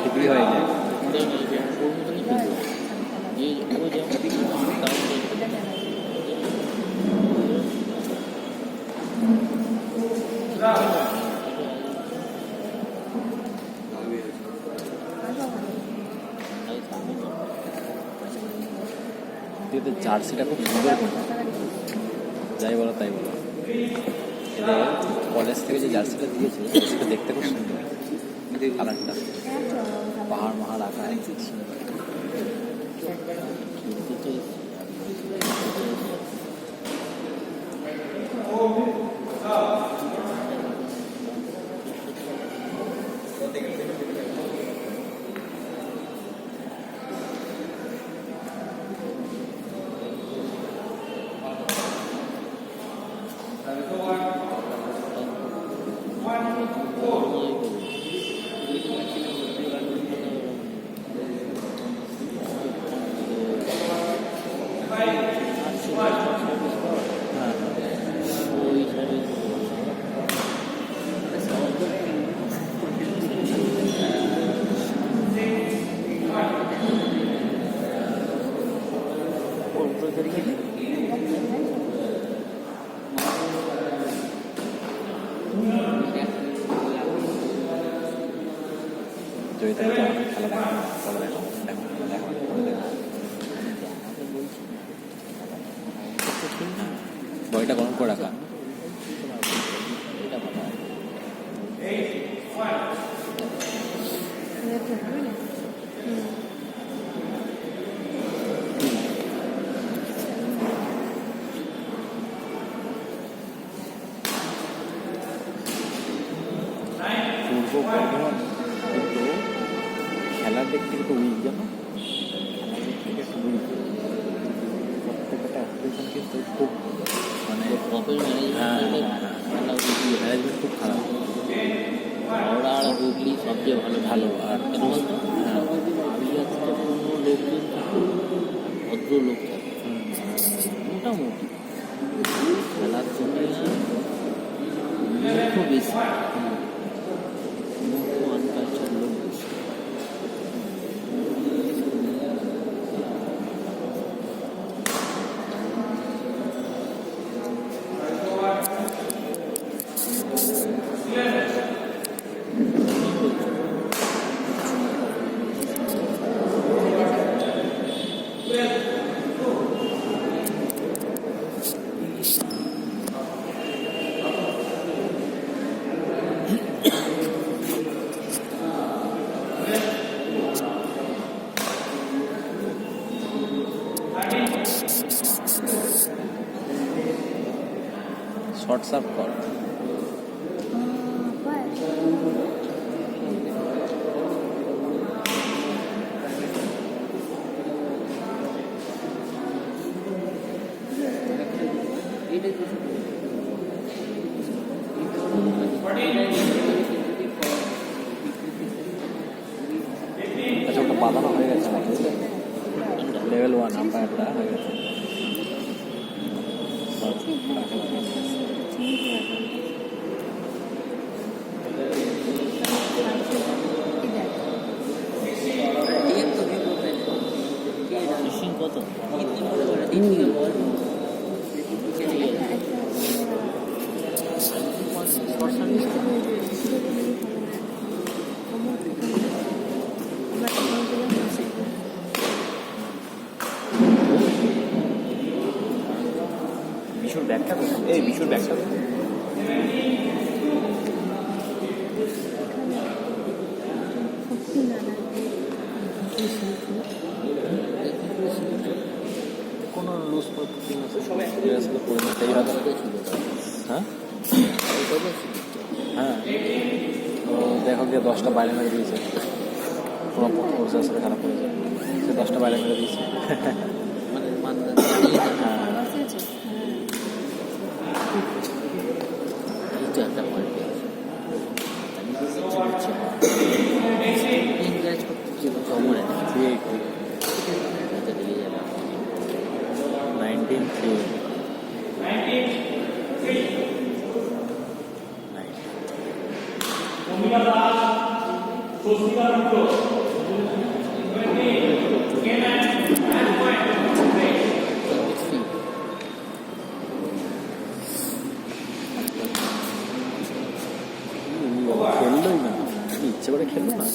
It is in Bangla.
ঠিকই হয়ে যায়। জার্সিটা খুব সুন্দর করে, যাই বলো তাই বলো, কলেজ থেকে যে জার্সিটা দিয়েছে সেটা দেখতে খুব সুন্দর, কালারটা পাহাড় মাহাড় আঁকা খুব সুন্দর। বইটা গরম করে রাখা। পূর্ব বর্ধমান কিন্তু খেলার দিক থেকে তো উইক, জানো, খেলার দিক থেকে একটু উইক। প্রত্যেকটা অ্যাপ্লিকেশন কিন্তু খুব মানে ম্যানেজমেন্ট খুব খারাপ। ওরা আর হুগলি সবচেয়ে ভালো ভালো। আর কেন বলতো, লোকজন ভদ্র লোক থাকে মোটামুটি, খেলার জন্য খুব বেশি আনকালচার লোক বেশি। শর্ট সার্ভ কর। আচ্ছা, ওটা বাঁধানো হয়ে গেছে লেভেল 1 আম্পায়ারটা হয়ে গেছে। কত বিশুর ব্যাগটা, এই বিশুর ব্যাগটা কোনো লুজ পড়তে হ্যাঁ হ্যাঁ, তো দেখো গিয়ে 10টা বাইরে মেরে দিয়েছে, কোনো প্রসেসরে খারাপ করেছে, সে 10টা বাইরে মেরে দিয়েছে। খেললোই না, ইচ্ছে করে খেললো না।